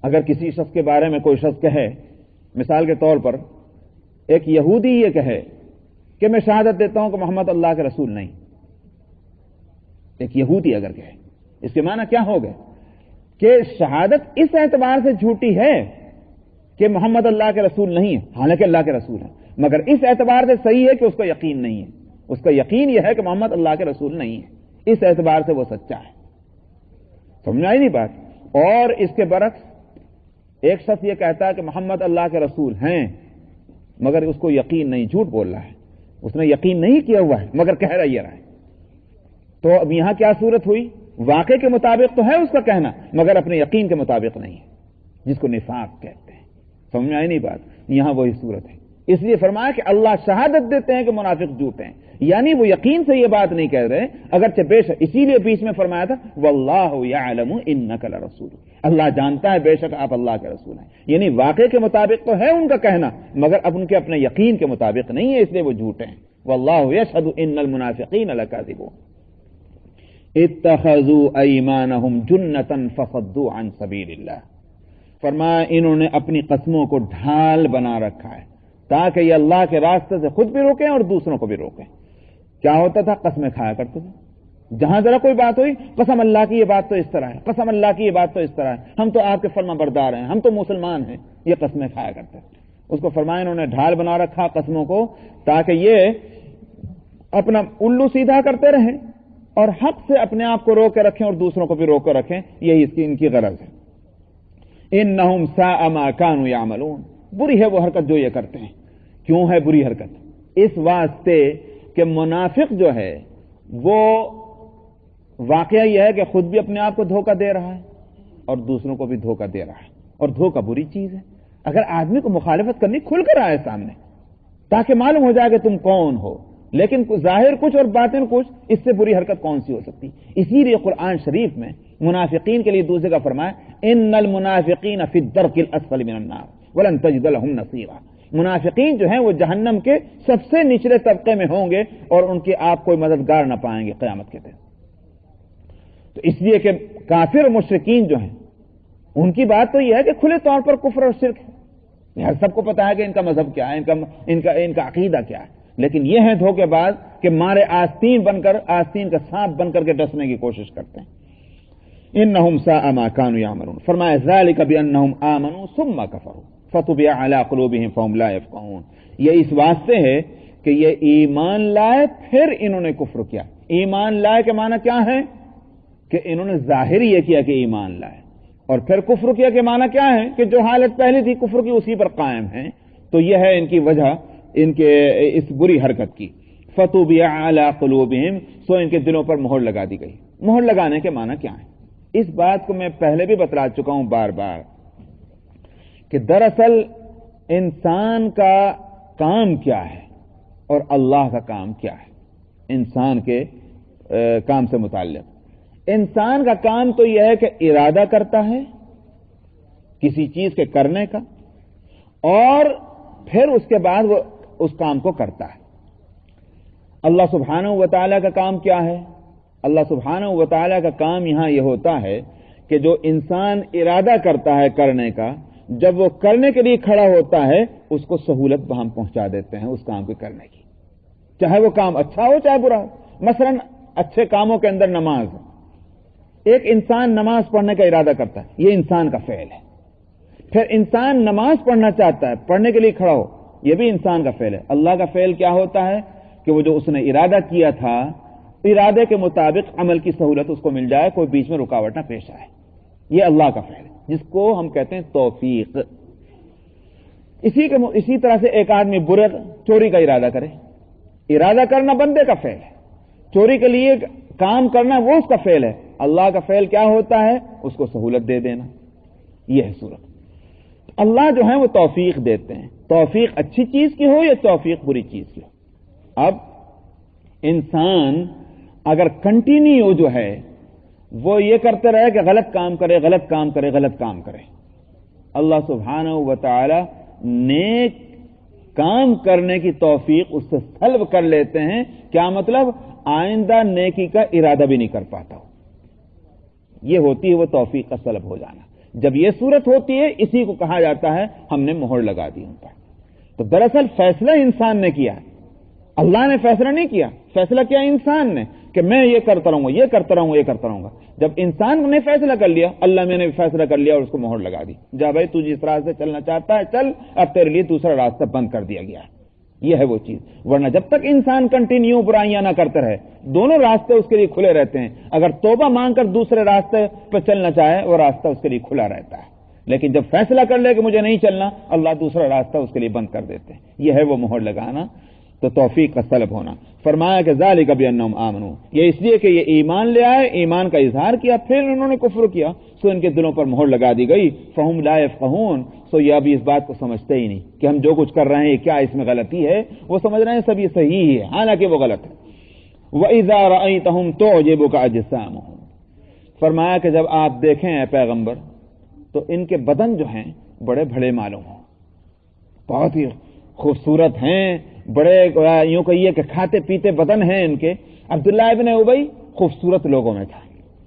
اگر کسی شخص کے بارے میں کوئی شخص کہے، مثال کے طور پر ایک یہودی یہ کہے کہ میں شہادت دیتا ہوں کہ محمد اللہ کے رسول نہیں، ایک یہودی اگر کہے، اس کے معنی کیا ہو گئے؟ کہ شہادت اس اعتبار سے جھوٹی ہے کہ محمد اللہ کے رسول نہیں ہے، حالانکہ اللہ کے رسول ہے، مگر اس اعتبار سے صحیح ہے کہ اس کو یقین نہیں ہے، اس کا یقین یہ ہے کہ محمد اللہ کے رسول نہیں ہے، اس اعتبار سے وہ سچا ہے۔ سمجھ آئی نہیں بات؟ اور اس کے برعکس ایک شخص یہ کہتا ہے کہ محمد اللہ کے رسول ہیں، مگر اس کو یقین نہیں، جھوٹ بول رہا ہے، اس نے یقین نہیں کیا ہوا ہے مگر کہہ رہا یہ رہا ہے۔ تو اب یہاں کیا صورت ہوئی؟ واقعے کے مطابق تو ہے اس کا کہنا، مگر اپنے یقین کے مطابق نہیں ہے، جس کو نفاق کہتے ہیں۔ سمجھ میں آئی نہیں بات؟ یہاں وہی صورت ہے۔ اس لیے فرمایا کہ اللہ شہادت دیتے ہیں کہ منافق جھوٹے ہیں، یعنی وہ یقین سے یہ بات نہیں کہہ رہے اگرچہ بے شک، اسی لیے بیچ میں فرمایا تھا واللہ یعلم انک لرسول، اللہ جانتا ہے بے شک آپ اللہ کے رسول ہیں، یعنی واقعے کے مطابق تو ہے ان کا کہنا مگر اب ان کے اپنے یقین کے مطابق نہیں ہے، اس لیے وہ جھوٹے ہیں۔ واللہ یشہد ان المنافقین لکاذبون اتخذوا ایمانہم جنۃ فصدوا عن سبیل اللہ، فرمایا انہوں نے اپنی قسموں کو ڈھال بنا رکھا ہے تاکہ یہ اللہ کے راستے سے خود بھی روکیں اور دوسروں کو بھی روکیں۔ کیا ہوتا تھا؟ قسمیں کھایا کرتے تھے، جہاں ذرا کوئی بات ہوئی قسم اللہ کی یہ بات تو اس طرح ہے، قسم اللہ کی یہ بات تو اس طرح ہے، ہم تو آپ کے فرما بردار ہیں، ہم تو مسلمان ہیں، یہ قسمیں کھایا کرتے تھے۔ اس کو فرمایا انہوں نے ڈھال بنا رکھا قسموں کو تاکہ یہ اپنا الو سیدھا کرتے رہیں اور حق سے اپنے آپ کو روک کے رکھیں اور دوسروں کو بھی روک کے رکھیں، یہی اس کی ان کی غرض ہے۔ انہم ساء ما كانوا يعملون، بری ہے وہ حرکت جو یہ کرتے ہیں۔ کیوں ہے بری حرکت؟ اس واسطے کہ منافق جو ہے وہ واقعہ یہ ہے کہ خود بھی اپنے آپ کو دھوکہ دے رہا ہے اور دوسروں کو بھی دھوکہ دے رہا ہے، اور دھوکہ بری چیز ہے۔ اگر آدمی کو مخالفت کرنی کھل کر آئے سامنے تاکہ معلوم ہو جائے کہ تم کون ہو، لیکن ظاہر کچھ اور باطن کچھ، اس سے بری حرکت کون سی ہو سکتی؟ اسی لیے قرآن شریف میں منافقین کے لیے دوسرے کا فرمایا ان المنافقین فی الدرک الاسفل من النار ولن تجد لهم نصیرا، منافقین جو ہیں وہ جہنم کے سب سے نچلے طبقے میں ہوں گے اور ان کے آپ کوئی مددگار نہ پائیں گے قیامت کے دن۔ تو اس لیے کہ کافر اور مشرکین جو ہیں ان کی بات تو یہ ہے کہ کھلے طور پر کفر اور شرک ہے، ہر سب کو پتا ہے کہ ان کا مذہب کیا ہے، ان کا عقیدہ کیا ہے، لیکن یہ ہیں دھوکے باز کہ مارے آستین بن کر، آستین کا سانپ بن کر کے ڈسنے کی کوشش کرتے ہیں۔ انہم ساء ما كانوا يعملون، فرمایا ذلك بانہم آمنوا ثم كفروا فطبع على قلوبهم فهم لا يفقهون، یہ اس واسطے ہے کہ یہ ایمان لائے پھر انہوں نے کفر کیا۔ ایمان لائے کے معنی کیا ہے؟ کہ انہوں نے ظاہر یہ کیا کہ ایمان لائے، اور پھر کفر کیا کے معنی کیا ہے؟ کہ جو حالت پہلے تھی کفر کی اسی پر قائم ہیں۔ تو یہ ہے ان کی وجہ ان کے اس بری حرکت کی۔ فطبع على قلوبهم، سو ان کے دلوں پر مہر لگا دی گئی۔ مہر لگانے کے معنی کیا ہے؟ اس بات کو میں پہلے بھی بتلا چکا ہوں بار بار کہ دراصل انسان کا کام کیا ہے اور اللہ کا کام کیا ہے۔ انسان کے کام سے متعلق انسان کا کام تو یہ ہے کہ ارادہ کرتا ہے کسی چیز کے کرنے کا، اور پھر اس کے بعد وہ اس کام کو کرتا ہے۔ اللہ سبحانہ و تعالیٰ کا کام کیا ہے؟ اللہ سبحانہ و تعالیٰ کا کام یہاں یہ ہوتا ہے کہ جو انسان ارادہ کرتا ہے کرنے کا، جب وہ کرنے کے لیے کھڑا ہوتا ہے اس کو سہولت ہم پہنچا دیتے ہیں اس کام کو کرنے کی، چاہے وہ کام اچھا ہو چاہے برا ہو۔ مثلا اچھے کاموں کے اندر نماز ہے، ایک انسان نماز پڑھنے کا ارادہ کرتا ہے، یہ انسان کا فعل ہے۔ پھر انسان نماز پڑھنا چاہتا ہے، پڑھنے کے لیے کھڑا ہو، یہ بھی انسان کا فعل ہے۔ اللہ کا فعل کیا ہوتا ہے کہ وہ جو اس نے ارادہ کیا تھا، ارادے کے مطابق عمل کی سہولت اس کو مل جائے، کوئی بیچ میں رکاوٹ نہ پیش آئے، یہ اللہ کا فعل ہے جس کو ہم کہتے ہیں توفیق۔ اسی طرح سے ایک آدمی چوری کا ارادہ کرے، ارادہ کرنا بندے کا فعل ہے، چوری کے لیے کام کرنا وہ اس کا فعل ہے۔ اللہ کا فعل کیا ہوتا ہے؟ اس کو سہولت دے دینا، یہ ہے صورت۔ اللہ جو ہے وہ توفیق دیتے ہیں، توفیق اچھی چیز کی ہو یا توفیق بری چیز کی ہو۔ اب انسان اگر کنٹینیو جو ہے وہ یہ کرتے رہے کہ غلط کام کرے، غلط کام کرے، غلط کام کرے، اللہ سبحانہ و تعالی نیک کام کرنے کی توفیق اس سے سلب کر لیتے ہیں۔ کیا مطلب؟ آئندہ نیکی کا ارادہ بھی نہیں کر پاتا ہو، یہ ہوتی ہے وہ توفیق کا سلب ہو جانا۔ جب یہ صورت ہوتی ہے اسی کو کہا جاتا ہے ہم نے مہر لگا دی ان پر۔ تو دراصل فیصلہ انسان نے کیا، اللہ نے فیصلہ نہیں کیا، فیصلہ کیا انسان نے کہ میں یہ کرتا رہوں گا، یہ کرتا رہوں گا، یہ کرتا رہوں گا۔ جب انسان نے فیصلہ کر لیا، اللہ میں نے فیصلہ کر لیا اور اس کو مہر لگا دی، جا بھائی تو جس راستے سے چلنا چاہتا ہے چل، اب تیرے لیے دوسرا راستہ بند کر دیا گیا ہے۔ یہ ہے وہ چیز، ورنہ جب تک انسان کنٹینیو برائیاں نہ کرتے رہے، دونوں راستے اس کے لیے کھلے رہتے ہیں۔ اگر توبہ مانگ کر دوسرے راستے پہ چلنا چاہے وہ راستہ اس کے لیے کھلا رہتا ہے، لیکن جب فیصلہ کر لے کہ مجھے نہیں چلنا، اللہ دوسرا راستہ اس کے لیے بند کر دیتے ہیں۔ یہ ہے وہ مہر لگانا۔ تو توفیق کا طلب ہونا. فرمایا کہ ذالک بانہم آمنوا، یہ اس لیے کہ یہ ایمان لے آئے، ایمان کا اظہار کیا، پھر انہوں نے کفر کیا، سو ان کے دلوں پر مہر لگا دی گئی. فہم لا یفقہون، سو یہ ابھی اس بات کو سمجھتے ہی نہیں کہ ہم جو کچھ کر رہے ہیں کیا اس میں غلطی ہے. وہ سمجھ رہے ہیں سب یہ صحیح ہے، حالانکہ وہ غلط ہے. وَإِذَا رَأَيْتَهُمْ تُعْجِبُكَ أَجْسَامُهُمْ، فرمایا کہ جب آپ دیکھیں اے پیغمبر تو ان کے بدن جو ہیں بڑے بڑے معلوم ہوں، بہت ہی خوبصورت ہیں، بڑے یوں کہیے کہ کھاتے پیتے بدن ہیں ان کے. عبداللہ ابن ابی خوبصورت لوگوں میں تھا،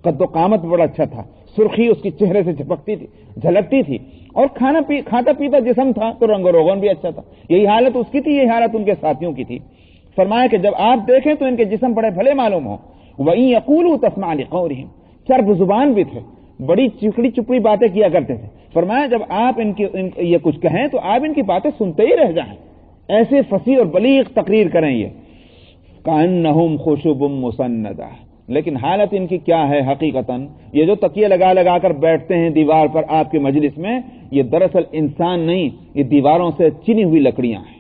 قد و قامت بڑا اچھا تھا، سرخی اس کی چہرے سے چپکتی تھی، جھلکتی تھی، اور کھاتا پیتا جسم تھا تو رنگ و روغن بھی اچھا تھا. یہی حالت اس کی تھی، یہی حالت ان کے ساتھیوں کی تھی. فرمایا کہ جب آپ دیکھیں تو ان کے جسم بڑے بھلے معلوم ہوں. وَإِن يَقُولُوا تَسْمَعْ لِقَوْلِهِمْ، چرب زبان بھی تھے، بڑی چکڑی چپڑی باتیں کیا کرتے تھے. فرمایا جب آپ یہ کچھ کہیں تو آپ ان کی باتیں سنتے ہی رہ جائیں، ایسے فصیح اور بلیغ تقریر کریں. یہ کأنہم خشب مسندہ، لیکن حالت ان کی کیا ہے حقیقتاً، یہ جو تکیے لگا لگا کر بیٹھتے ہیں دیوار پر آپ کے مجلس میں، یہ دراصل انسان نہیں، یہ دیواروں سے چنی ہوئی لکڑیاں ہیں.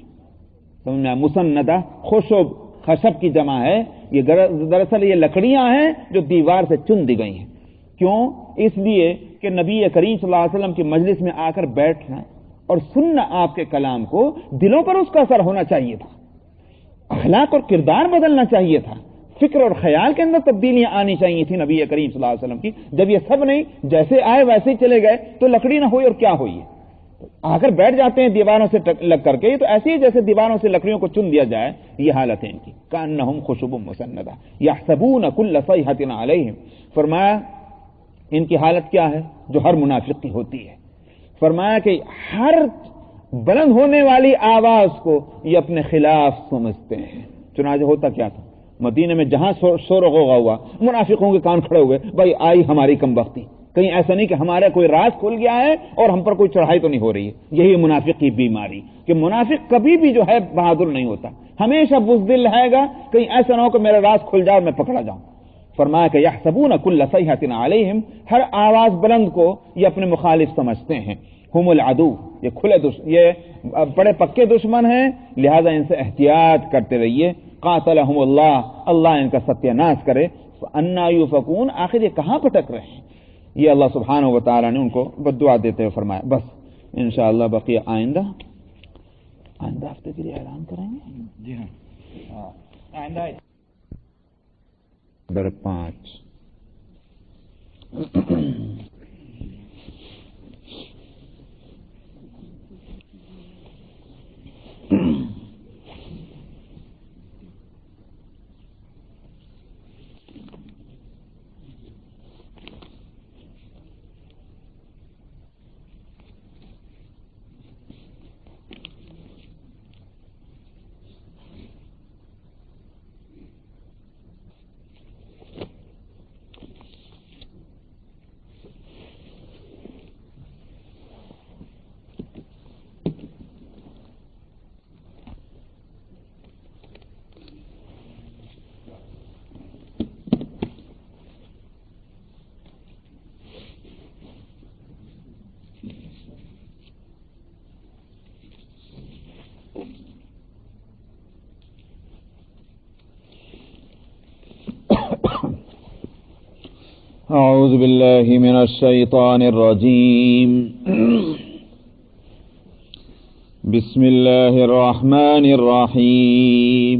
سمجھ میں؟ مسندہ خشب، خشب کی جمع ہے، یہ دراصل یہ لکڑیاں ہیں جو دیوار سے چن دی گئی ہیں. کیوں؟ اس لیے کہ نبی کریم صلی اللہ علیہ وسلم کی مجلس میں آ کر بیٹھنا اور سننا آپ کے کلام کو، دلوں پر اس کا اثر ہونا چاہیے تھا، اخلاق اور کردار بدلنا چاہیے تھا، فکر اور خیال کے اندر تبدیلیاں آنی چاہیے تھی نبی کریم صلی اللہ علیہ وسلم کی. جب یہ سب نہیں، جیسے آئے ویسے ہی چلے گئے تو لکڑی نہ ہوئی اور کیا ہوئی ہے. آ کر بیٹھ جاتے ہیں دیواروں سے لگ کر کے، تو ایسے ہی جیسے دیواروں سے لکڑیوں کو چن دیا جائے، یہ حالت ہے ان کی. کأنہم خشب مسندہ یحسبون کل صیحۃ علیہم، فرمایا ان کی حالت کیا ہے جو ہر منافق کی ہوتی ہے. فرمایا کہ ہر بلند ہونے والی آواز کو یہ اپنے خلاف سمجھتے ہیں. چنانچہ ہوتا کیا تھا مدینے میں، جہاں شور و غوغا ہوا، منافقوں کے کان کھڑے ہوئے، بھائی آئی ہماری کم بختی، کہیں ایسا نہیں کہ ہمارا کوئی راز کھل گیا ہے اور ہم پر کوئی چڑھائی تو نہیں ہو رہی ہے. یہی منافق کی بیماری کہ منافق کبھی بھی جو ہے بہادر نہیں ہوتا، ہمیشہ بزدل رہے گا، کہیں ایسا نہ ہو کہ میرا راز کھل جائے اور میں پکڑا جاؤں. فرمایا کہ یحسبون کل صیحۃ علیہم، ہر آواز بلند کو یہ اپنے مخالف سمجھتے ہیں. ہم العدو، یہ بڑے پکے دشمن ہیں، لہذا ان سے احتیاط کرتے رہیے. قاتلہم اللہ، اللہ ان کا ستیہ ناش کرے. فانا یؤفکون، آخر یہ کہاں پٹک رہے ہیں. یہ اللہ سبحانہ و تعالیٰ نے ان کو بددعا دیتے ہوئے فرمایا. بس انشاءاللہ بقیہ آئندہ ہفتے کے لیے اعلان کریں گے. جی ہاں، آئندہ نمبر 5. اعوذ باللہ من الشیطان الرجیم. بسم اللہ الرحمن الرحیم.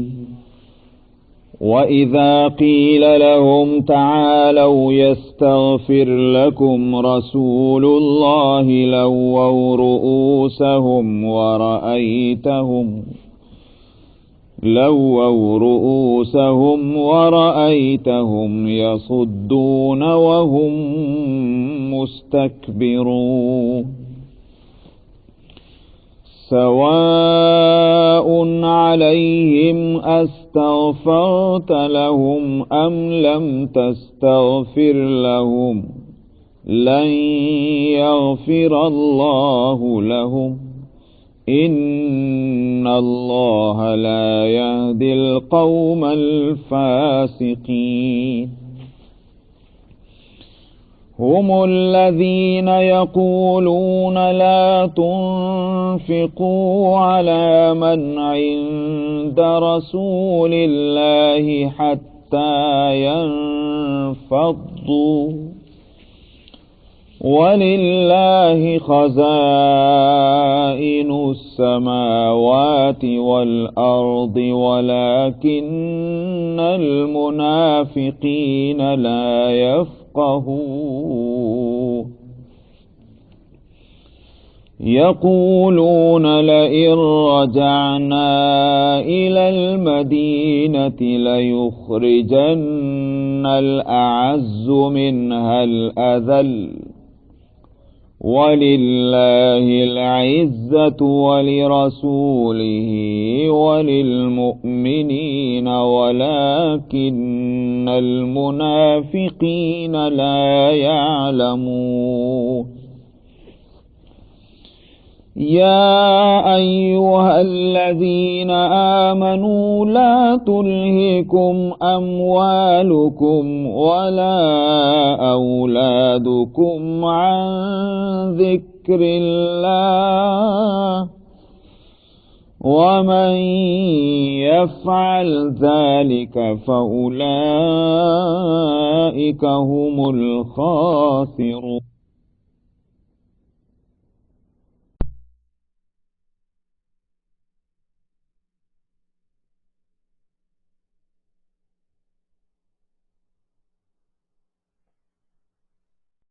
وَإِذَا قِيلَ لَهُمْ تَعَالَوْا يَسْتَغْفِرْ لَكُمْ رَسُولُ اللَّهِ لَوَّوْا رُؤُوسَهُمْ وَرَأَيْتَهُمْ يَصُدُّونَ وَهُمْ مُسْتَكْبِرُونَ. سواء عليهم أستغفرت لهم أم لم تستغفر لهم لن يغفر الله لهم إن الله لا يهدي القوم الفاسقين. هم الذين يقولون لا تنفقوا على من عند عند رسول الله حتى ينفضوا ولله خزائن السماوات والأرض ولكن المنافقين لا يفقهون يقولون لئن رجعنا إلى المدينة ليخرجن الأعز منها الأذل ولله العزة ولرسوله وللمؤمنين ولكن المنافقين لا يعلمون يا أيها الذين آمنوا لا تلهكم أموالكم ولا أولادكم عن ذكر الله ومن يفعل ذلك فأولئك هم الخاسرون